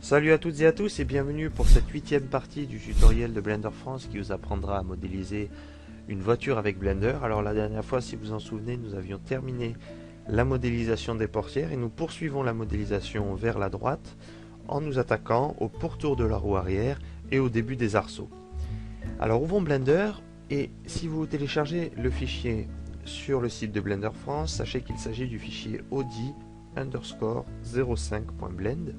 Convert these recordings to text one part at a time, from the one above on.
Salut à toutes et à tous et bienvenue pour cette 8e partie du tutoriel de Blender France qui vous apprendra à modéliser une voiture avec Blender. Alors la dernière fois, si vous en souvenez, nous avions terminé la modélisation des portières et nous poursuivons la modélisation vers la droite en nous attaquant au pourtour de la roue arrière et au début des arceaux. Alors ouvrons Blender et si vous téléchargez le fichier sur le site de Blender France, sachez qu'il s'agit du fichier audi_05.blend.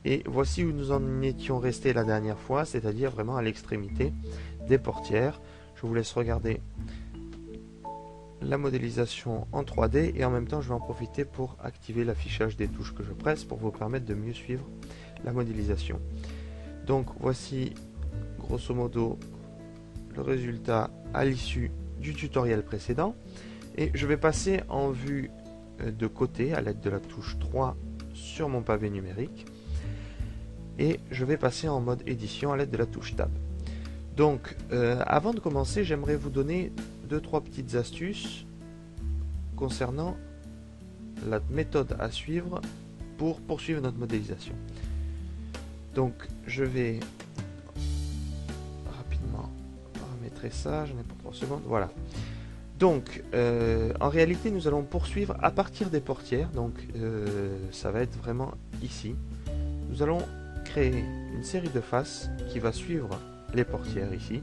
Et voici où nous en étions restés la dernière fois, c'est-à-dire vraiment à l'extrémité des portières. Je vous laisse regarder la modélisation en 3D et en même temps je vais en profiter pour activer l'affichage des touches que je presse pour vous permettre de mieux suivre la modélisation. Donc voici grosso modo le résultat à l'issue du tutoriel précédent et je vais passer en vue de côté à l'aide de la touche 3 sur mon pavé numérique. Et je vais passer en mode édition à l'aide de la touche Tab. Donc, avant de commencer, j'aimerais vous donner 2-3 petites astuces concernant la méthode à suivre pour poursuivre notre modélisation. Donc, je vais rapidement paramétrer ça, j'en ai pour 3 secondes, voilà. Donc, en réalité, nous allons poursuivre à partir des portières, donc ça va être vraiment ici. Nous allons créer une série de faces qui va suivre les portières ici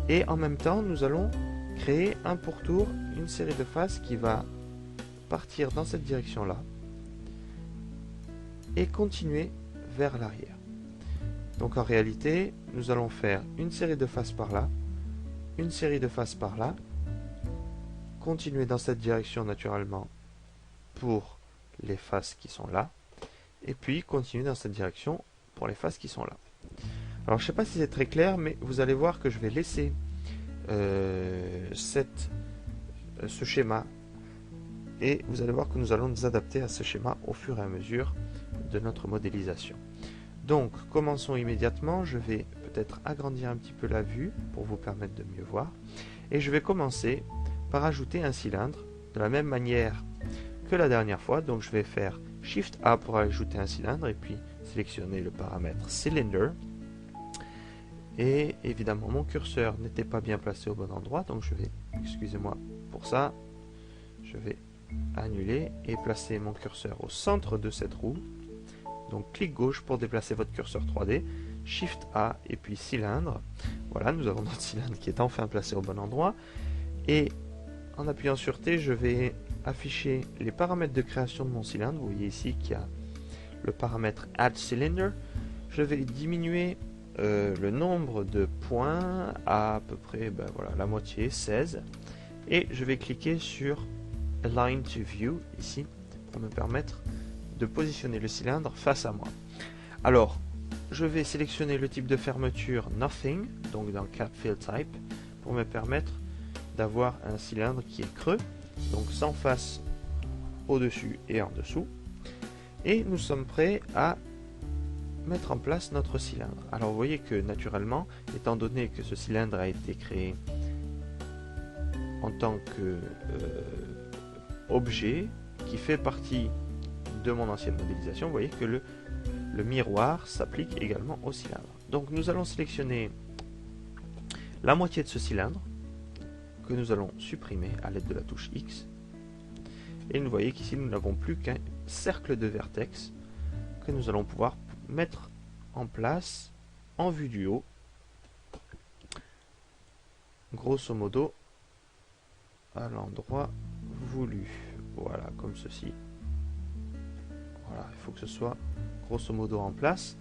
et en même temps nous allons créer un pourtour, une série de faces qui va partir dans cette direction là et continuer vers l'arrière. Donc en réalité nous allons faire une série de faces par là, une série de faces par là, continuer dans cette direction naturellement pour les faces qui sont là et puis continuer dans cette direction pour les faces qui sont là. Alors je ne sais pas si c'est très clair, mais vous allez voir que je vais laisser ce schéma et vous allez voir que nous allons nous adapter à ce schéma au fur et à mesure de notre modélisation. Donc commençons immédiatement, je vais peut-être agrandir un petit peu la vue pour vous permettre de mieux voir et je vais commencer par ajouter un cylindre de la même manière que la dernière fois. Donc je vais faire Shift A pour ajouter un cylindre et puis sélectionner le paramètre Cylinder. Et évidemment mon curseur n'était pas bien placé au bon endroit, donc je vais, excusez-moi pour ça, je vais annuler et placer mon curseur au centre de cette roue. Donc clic gauche pour déplacer votre curseur 3D, Shift A et puis cylindre. Voilà, nous avons notre cylindre qui est enfin placé au bon endroit. Et en appuyant sur T, je vais afficher les paramètres de création de mon cylindre. Vous voyez ici qu'il y a le paramètre Add Cylinder. Je vais diminuer le nombre de points à peu près voilà, la moitié, 16. Et je vais cliquer sur Align to View ici pour me permettre de positionner le cylindre face à moi. Alors, je vais sélectionner le type de fermeture Nothing, donc dans Cap Fill Type, pour me permettre d'avoir un cylindre qui est creux, donc sans face au-dessus et en dessous. Et nous sommes prêts à mettre en place notre cylindre. Alors vous voyez que naturellement, étant donné que ce cylindre a été créé en tant que objet qui fait partie de mon ancienne modélisation, vous voyez que le miroir s'applique également au cylindre. Donc nous allons sélectionner la moitié de ce cylindre que nous allons supprimer à l'aide de la touche X. Et vous voyez qu'ici nous n'avons plus qu'un cercle de vertex que nous allons pouvoir mettre en place en vue du haut, grosso modo à l'endroit voulu. Voilà, comme ceci. Voilà, il faut que ce soit grosso modo en place.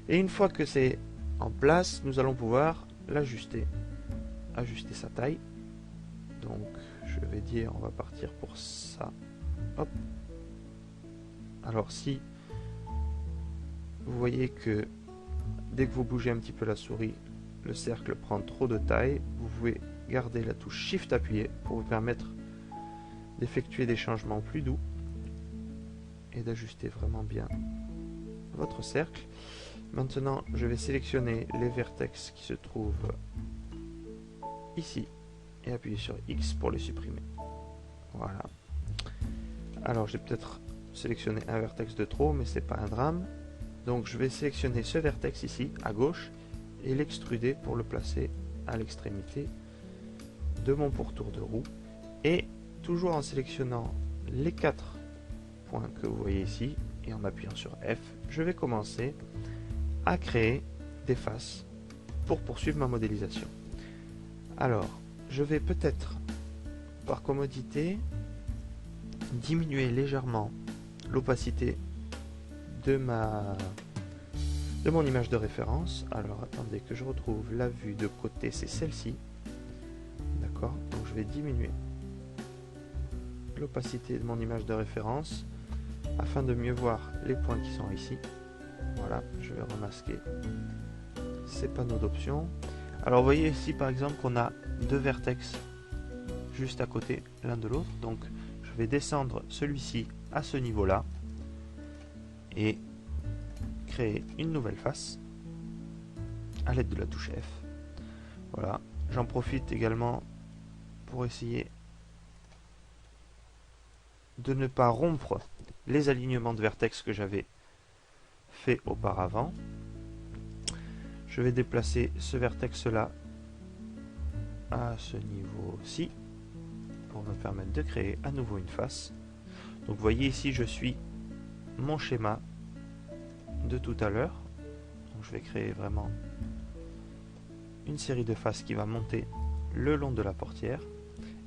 Et une fois que c'est en place, nous allons pouvoir l'ajuster, ajuster sa taille. Donc je vais dire, on va partir pour ça. Hop. Alors si vous voyez que dès que vous bougez un petit peu la souris, le cercle prend trop de taille, vous pouvez garder la touche Shift appuyée pour vous permettre d'effectuer des changements plus doux et d'ajuster vraiment bien votre cercle. Maintenant, je vais sélectionner les vertex qui se trouvent ici et appuyer sur X pour les supprimer. Voilà. Alors j'ai peut-être sélectionné un vertex de trop, mais c'est pas un drame. Donc je vais sélectionner ce vertex ici à gauche et l'extruder pour le placer à l'extrémité de mon pourtour de roue. Et toujours en sélectionnant les 4 points que vous voyez ici et en appuyant sur F, je vais commencer à créer des faces pour poursuivre ma modélisation. Alors, je vais peut-être, par commodité, diminuer légèrement l'opacité de mon image de référence. Alors, attendez que je retrouve la vue de côté, c'est celle-ci. D'accord, donc je vais diminuer l'opacité de mon image de référence afin de mieux voir les points qui sont ici. Voilà, je vais remasquer ces panneaux d'options. Alors vous voyez ici par exemple qu'on a deux vertex juste à côté l'un de l'autre, donc je vais descendre celui-ci à ce niveau là et créer une nouvelle face à l'aide de la touche F. Voilà, j'en profite également pour essayer de ne pas rompre les alignements de vertex que j'avais fait auparavant. Je vais déplacer ce vertex là à ce niveau-ci pour me permettre de créer à nouveau une face. Donc vous voyez ici je suis mon schéma de tout à l'heure. Donc je vais créer vraiment une série de faces qui va monter le long de la portière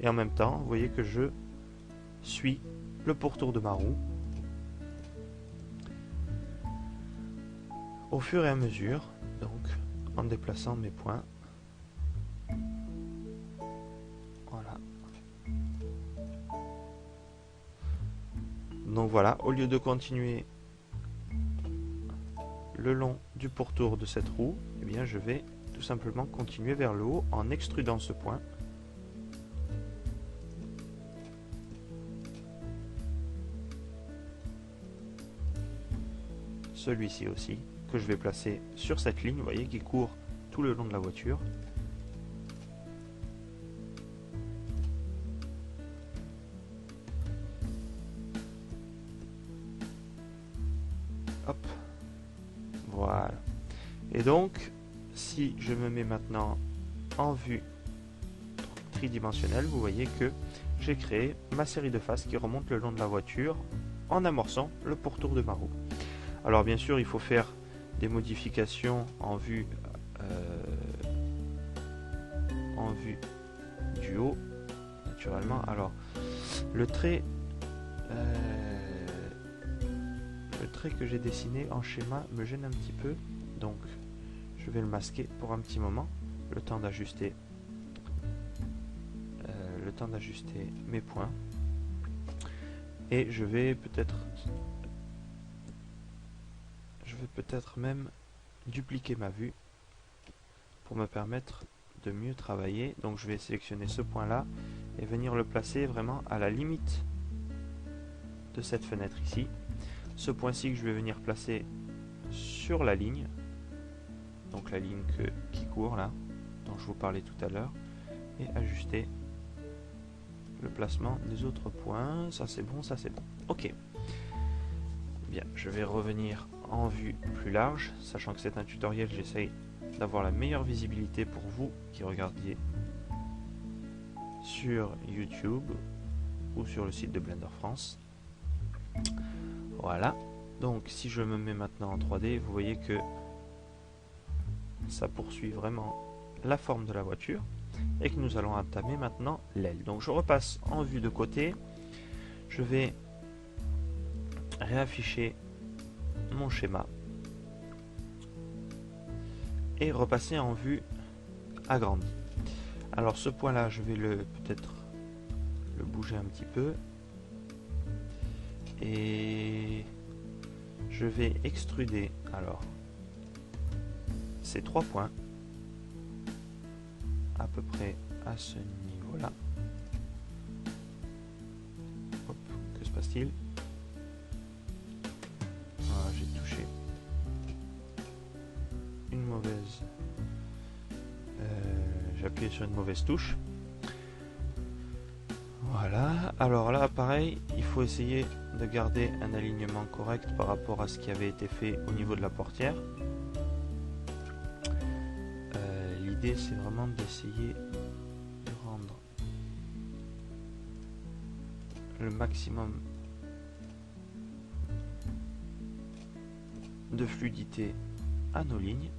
et en même temps vous voyez que je suis le pourtour de ma roue au fur et à mesure, donc en déplaçant mes points. Voilà. Donc voilà, au lieu de continuer le long du pourtour de cette roue, eh bien je vais tout simplement continuer vers le haut en extrudant ce point. Celui-ci aussi, que je vais placer sur cette ligne, vous voyez, qui court tout le long de la voiture. Hop, voilà. Et donc, si je me mets maintenant en vue tridimensionnelle, vous voyez que j'ai créé ma série de faces qui remonte le long de la voiture en amorçant le pourtour de ma roue. Alors bien sûr, il faut faire des modifications en vue du haut, naturellement. Alors, le trait que j'ai dessiné en schéma me gêne un petit peu, donc je vais le masquer pour un petit moment, le temps d'ajuster mes points. Et je vais peut-être même dupliquer ma vue pour me permettre de mieux travailler. Donc je vais sélectionner ce point là et venir le placer vraiment à la limite de cette fenêtre ici. Ce point-ci que je vais venir placer sur la ligne, donc la ligne qui court là, dont je vous parlais tout à l'heure, et ajuster le placement des autres points. Ça c'est bon, ça c'est bon. Ok. Bien, je vais revenir en vue plus large, sachant que c'est un tutoriel, j'essaye d'avoir la meilleure visibilité pour vous qui regardiez sur YouTube ou sur le site de Blender France. Voilà, donc si je me mets maintenant en 3D, vous voyez que ça poursuit vraiment la forme de la voiture et que nous allons entamer maintenant l'aile. Donc je repasse en vue de côté, je vais réafficher mon schéma et repasser en vue agrandie. Alors ce point là je vais peut-être le bouger un petit peu et je vais extruder alors ces trois points à peu près à ce niveau là. Hop, que se passe-t-il? J'ai touché une mauvaise j'ai appuyé sur une mauvaise touche. Voilà. Voilà, alors là pareil, il faut essayer de garder un alignement correct par rapport à ce qui avait été fait au niveau de la portière. L'idée c'est vraiment d'essayer de rendre le maximum de fluidité à nos lignes.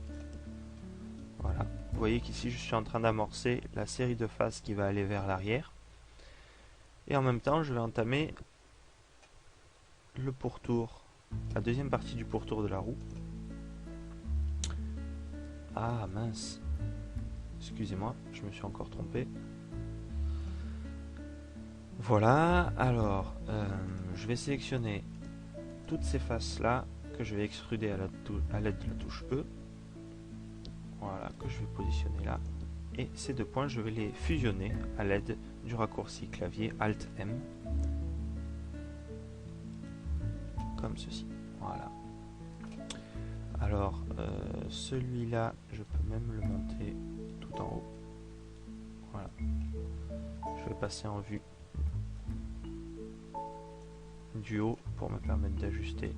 Voilà, vous voyez qu'ici je suis en train d'amorcer la série de faces qui va aller vers l'arrière. Et en même temps, je vais entamer le pourtour, la deuxième partie du pourtour de la roue. Ah mince, excusez-moi, je me suis encore trompé. Voilà, alors je vais sélectionner toutes ces faces là que je vais extruder à l'aide de la touche E. Voilà, que je vais positionner là. Et ces deux points, je vais les fusionner à l'aide du raccourci clavier Alt M. Comme ceci. Voilà. Alors, celui-là, je peux même le monter tout en haut. Voilà. Je vais passer en vue du haut pour me permettre d'ajuster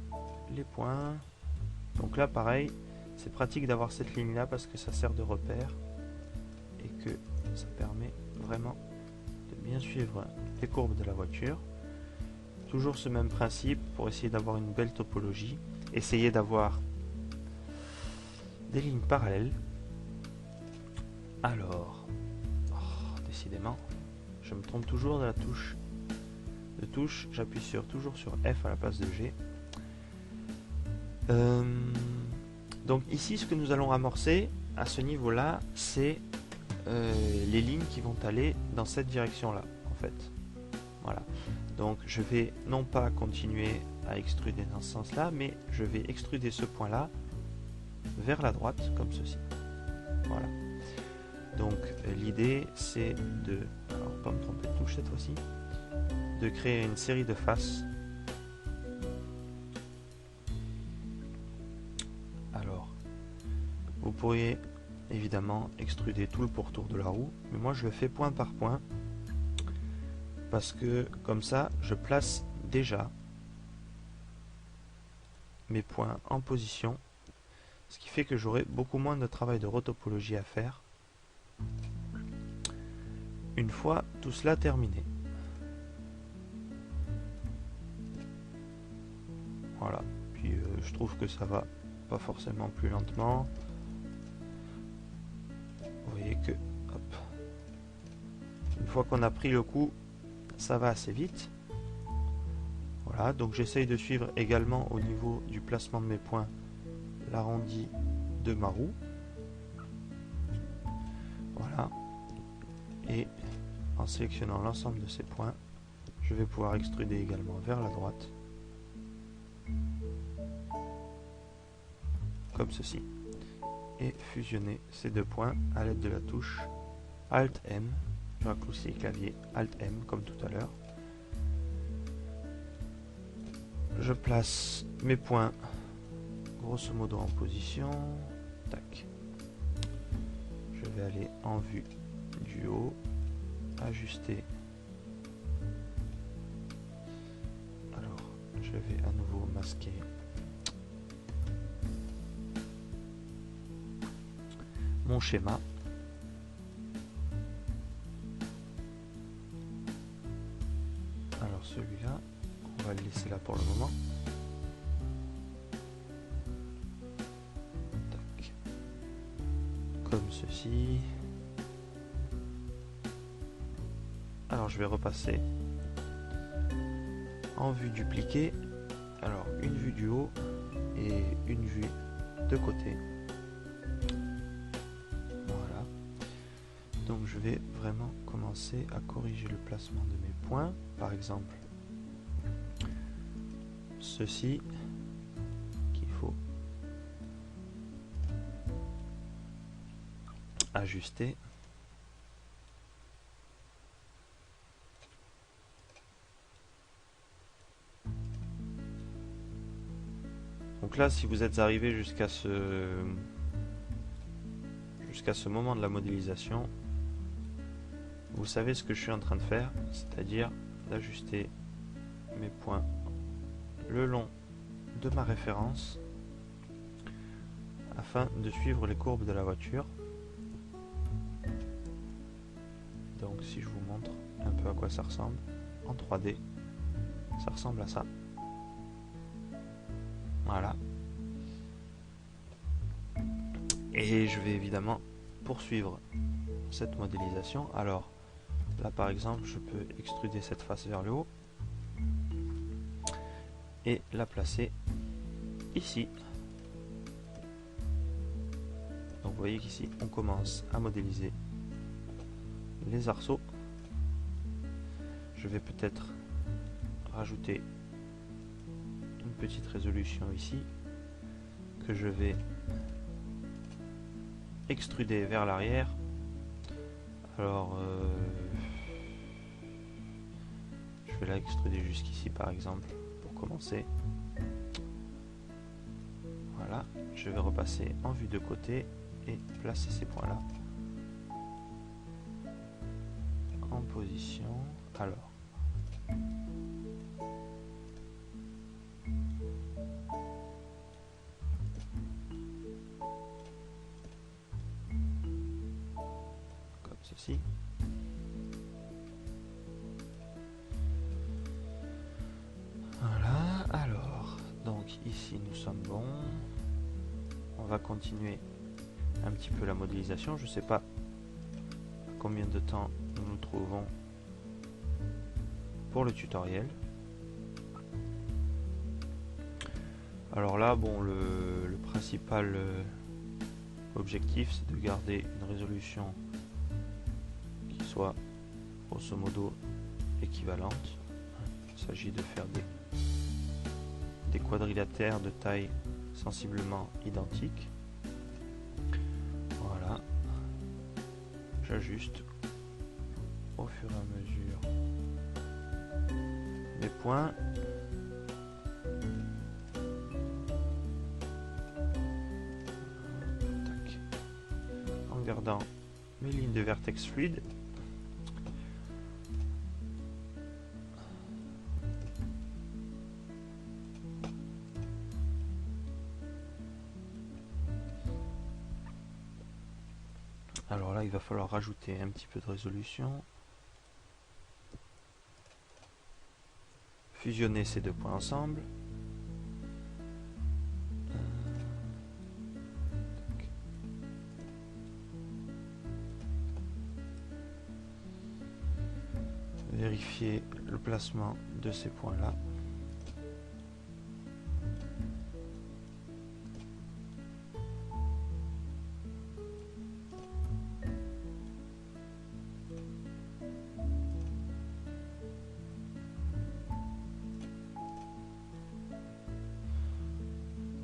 les points. Donc là, pareil, c'est pratique d'avoir cette ligne-là parce que ça sert de repère et que ça permet vraiment de bien suivre les courbes de la voiture. Toujours ce même principe pour essayer d'avoir une belle topologie. Essayer d'avoir des lignes parallèles. Alors, décidément, je me trompe toujours de la touche. J'appuie toujours sur F à la place de G. Donc ici, ce que nous allons amorcer à ce niveau-là, c'est les lignes qui vont aller dans cette direction-là, en fait. Voilà. Donc je vais non pas continuer à extruder dans ce sens-là, mais je vais extruder ce point-là vers la droite, comme ceci. Voilà. Donc l'idée, c'est de, alors pas me tromper de touche cette fois-ci, de créer une série de faces. Alors, vous pourriez évidemment extruder tout le pourtour de la roue, mais moi je le fais point par point parce que comme ça je place déjà mes points en position, ce qui fait que j'aurai beaucoup moins de travail de retopologie à faire une fois tout cela terminé. Voilà, puis je trouve que ça va pas forcément plus lentement. Vous voyez que hop, une fois qu'on a pris le coup, ça va assez vite. Voilà, donc j'essaye de suivre également au niveau du placement de mes points l'arrondi de ma roue. Voilà, et en sélectionnant l'ensemble de ces points, je vais pouvoir extruder également vers la droite, comme ceci, et fusionner ces deux points à l'aide de la touche Alt M, du raccourci clavier Alt M comme tout à l'heure. Je place mes points grosso modo en position. Tac. Je vais aller en vue du haut, ajuster. Alors, je vais à nouveau masquer mon schéma. Alors celui-là, on va le laisser là pour le moment. Tac. Comme ceci. Alors je vais repasser en vue dupliquée. Alors une vue du haut et une vue de côté. Voilà. Donc je vais vraiment commencer à corriger le placement de mes points. Par exemple, ceci qu'il faut ajuster. Donc là, si vous êtes arrivé jusqu'à ce moment de la modélisation, vous savez ce que je suis en train de faire, c'est-à-dire d'ajuster mes points le long de ma référence afin de suivre les courbes de la voiture. Donc si je vous montre un peu à quoi ça ressemble en 3D, ça ressemble à ça. Voilà. Et je vais évidemment poursuivre cette modélisation. Alors là par exemple, je peux extruder cette face vers le haut et la placer ici. Donc vous voyez qu'ici on commence à modéliser les arceaux. Je vais peut-être rajouter une petite résolution ici que je vais extruder vers l'arrière. Alors je vais la extruder jusqu'ici par exemple pour commencer. Voilà, je vais repasser en vue de côté et placer ces points là en position. Alors comme ceci. Voilà, alors donc ici nous sommes bons. On va continuer un petit peu la modélisation. Je ne sais pas combien de temps nous nous trouvons pour le tutoriel. Alors là, bon, le principal objectif, c'est de garder une résolution qui soit grosso modo équivalente. Il s'agit de faire des quadrilatères de taille sensiblement identiques. Voilà, j'ajuste au fur et à mesure mes points. Tac. En gardant mes lignes de vertex fluides. Alors là, il va falloir rajouter un petit peu de résolution. Fusionner ces deux points ensemble. Vérifier le placement de ces points-là.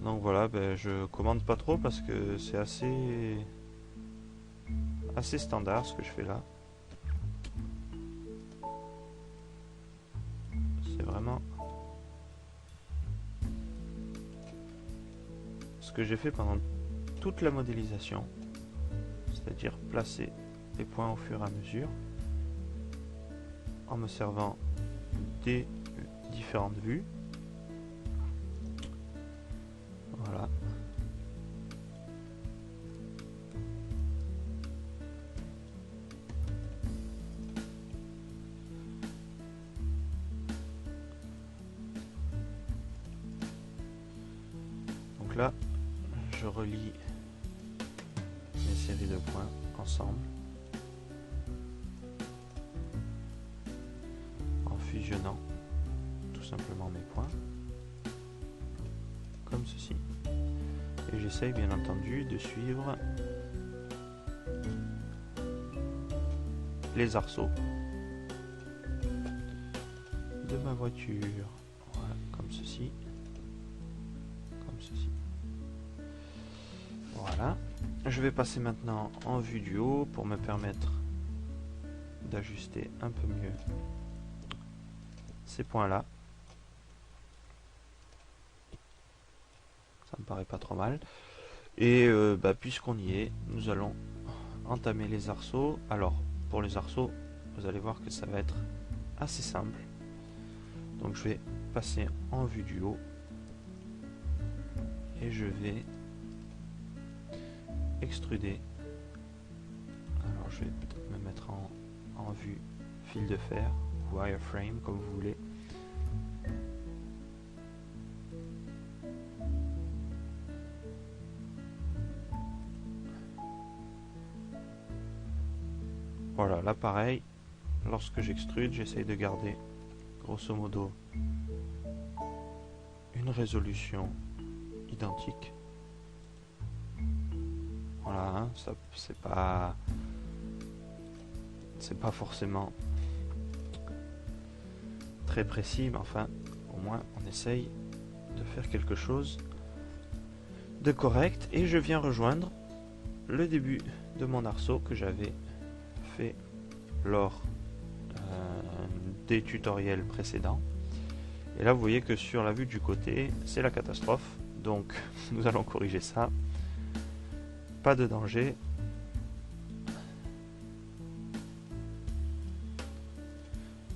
Donc voilà, je commande pas trop parce que c'est assez standard ce que je fais là. C'est vraiment ce que j'ai fait pendant toute la modélisation, c'est-à-dire placer les points au fur et à mesure en me servant des différentes vues. Voilà. Donc là, je relie mes séries de points ensemble en fusionnant tout simplement mes points comme ceci. Et j'essaye bien entendu de suivre les arceaux de ma voiture. Voilà, comme ceci. Comme ceci. Voilà. Je vais passer maintenant en vue du haut pour me permettre d'ajuster un peu mieux ces points-là. Ça me paraît pas trop mal. Et puisqu'on y est, nous allons entamer les arceaux. Alors, pour les arceaux, vous allez voir que ça va être assez simple. Donc je vais passer en vue du haut et je vais extruder. Alors je vais peut-être me mettre en vue fil de fer, wireframe comme vous voulez. Voilà, là pareil, lorsque j'extrude, j'essaye de garder grosso modo une résolution identique. Voilà, hein, ça c'est pas forcément très précis, mais enfin au moins on essaye de faire quelque chose de correct. Et je viens rejoindre le début de mon arceau que j'avais fait lors des tutoriels précédents. Et là vous voyez que sur la vue du côté c'est la catastrophe, donc nous allons corriger ça. Pas de danger.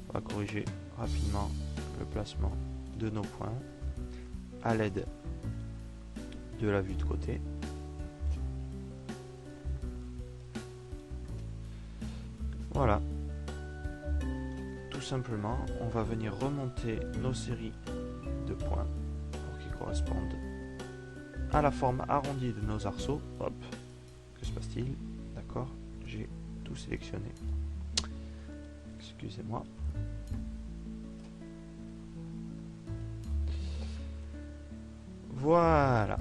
On va corriger rapidement le placement de nos points à l'aide de la vue de côté. Voilà. Tout simplement, on va venir remonter nos séries de points pour qu'ils correspondent à la forme arrondie de nos arceaux. Hop. Que se passe-t-il? D'accord, j'ai tout sélectionné. Excusez-moi. Voilà.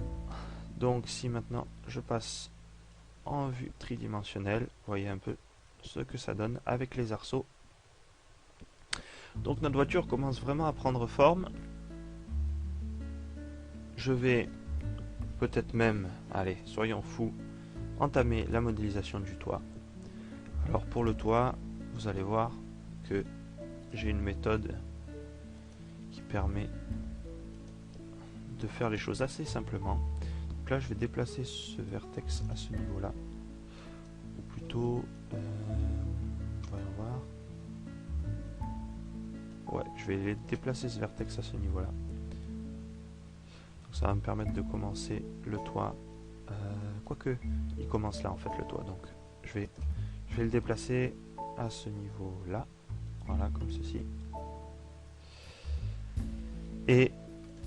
Donc si maintenant je passe en vue tridimensionnelle, vous voyez un peu ce que ça donne avec les arceaux. Donc notre voiture commence vraiment à prendre forme. Je vais peut-être même, allez, soyons fous, entamer la modélisation du toit. Alors pour le toit, vous allez voir que j'ai une méthode qui permet de faire les choses assez simplement. Donc là je vais déplacer ce vertex à ce niveau là, ou plutôt voyons voir, ouais, je vais déplacer ce vertex à ce niveau là. Donc ça va me permettre de commencer le toit, quoique il commence là en fait le toit, donc je vais le déplacer à ce niveau là, voilà, comme ceci. Et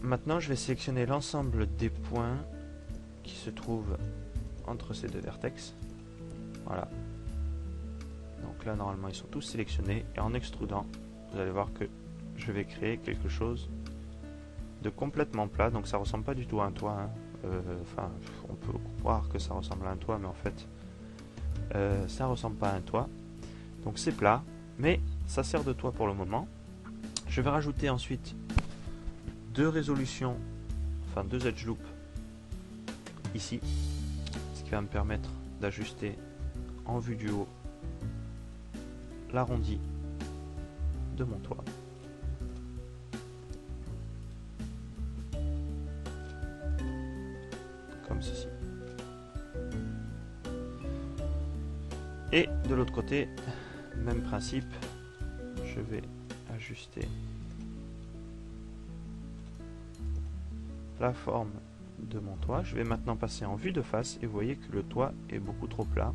maintenant je vais sélectionner l'ensemble des points qui se trouvent entre ces deux vertex. Voilà. Donc là normalement ils sont tous sélectionnés, et en extrudant vous allez voir que je vais créer quelque chose de complètement plat. Donc ça ressemble pas du tout à un toit, hein. Enfin on peut croire que ça ressemble à un toit, mais en fait ça ressemble pas à un toit. Donc c'est plat, mais ça sert de toit pour le moment. Je vais rajouter ensuite deux résolutions, enfin deux edge loops ici, ce qui va me permettre d'ajuster en vue du haut l'arrondi de mon toit. Comme ceci. Et de l'autre côté, même principe, je vais ajuster la forme de mon toit. Je vais maintenant passer en vue de face et vous voyez que le toit est beaucoup trop plat.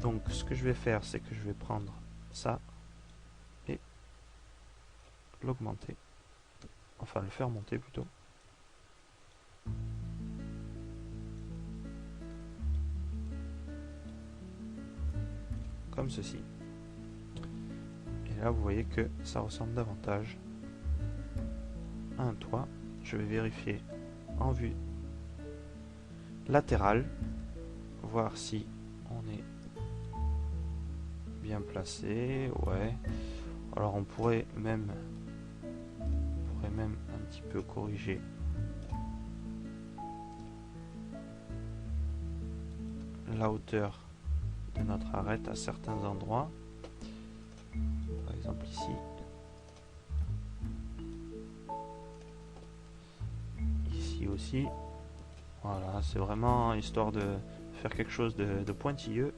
Donc ce que je vais faire, c'est que je vais prendre ça et l'augmenter, enfin le faire monter plutôt. Comme ceci. Et là vous voyez que ça ressemble davantage à un toit. Je vais vérifier en vue latérale, voir si on est bien placé. Ouais. Alors on pourrait même un petit peu corriger la hauteur de notre arête à certains endroits. Par exemple ici. Ici aussi. Voilà, c'est vraiment histoire de faire quelque chose de pointilleux.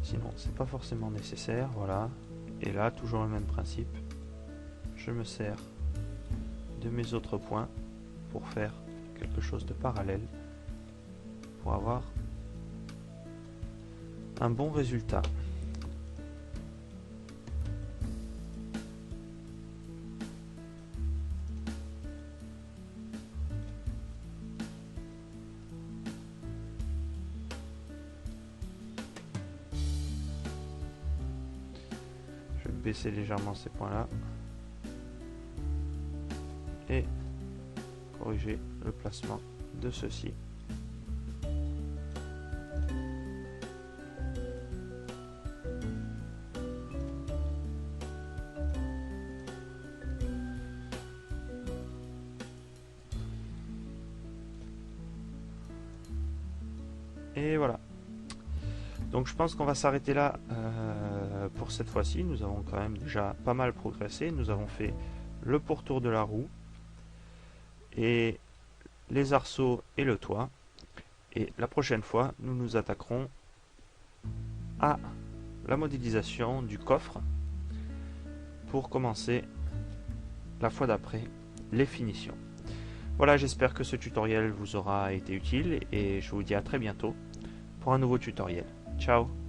Sinon, c'est pas forcément nécessaire. Voilà. Et là, toujours le même principe. Je me sers de mes autres points pour faire quelque chose de parallèle, pour avoir un bon résultat. Je vais baisser légèrement ces points-là et corriger le placement de ceux-ci. Et voilà. Donc je pense qu'on va s'arrêter là pour cette fois-ci. Nous avons quand même déjà pas mal progressé. Nous avons fait le pourtour de la roue et les arceaux et le toit. Et la prochaine fois, nous nous attaquerons à la modélisation du coffre pour commencer la fois d'après les finitions. Voilà, j'espère que ce tutoriel vous aura été utile et je vous dis à très bientôt pour un nouveau tutoriel. Ciao!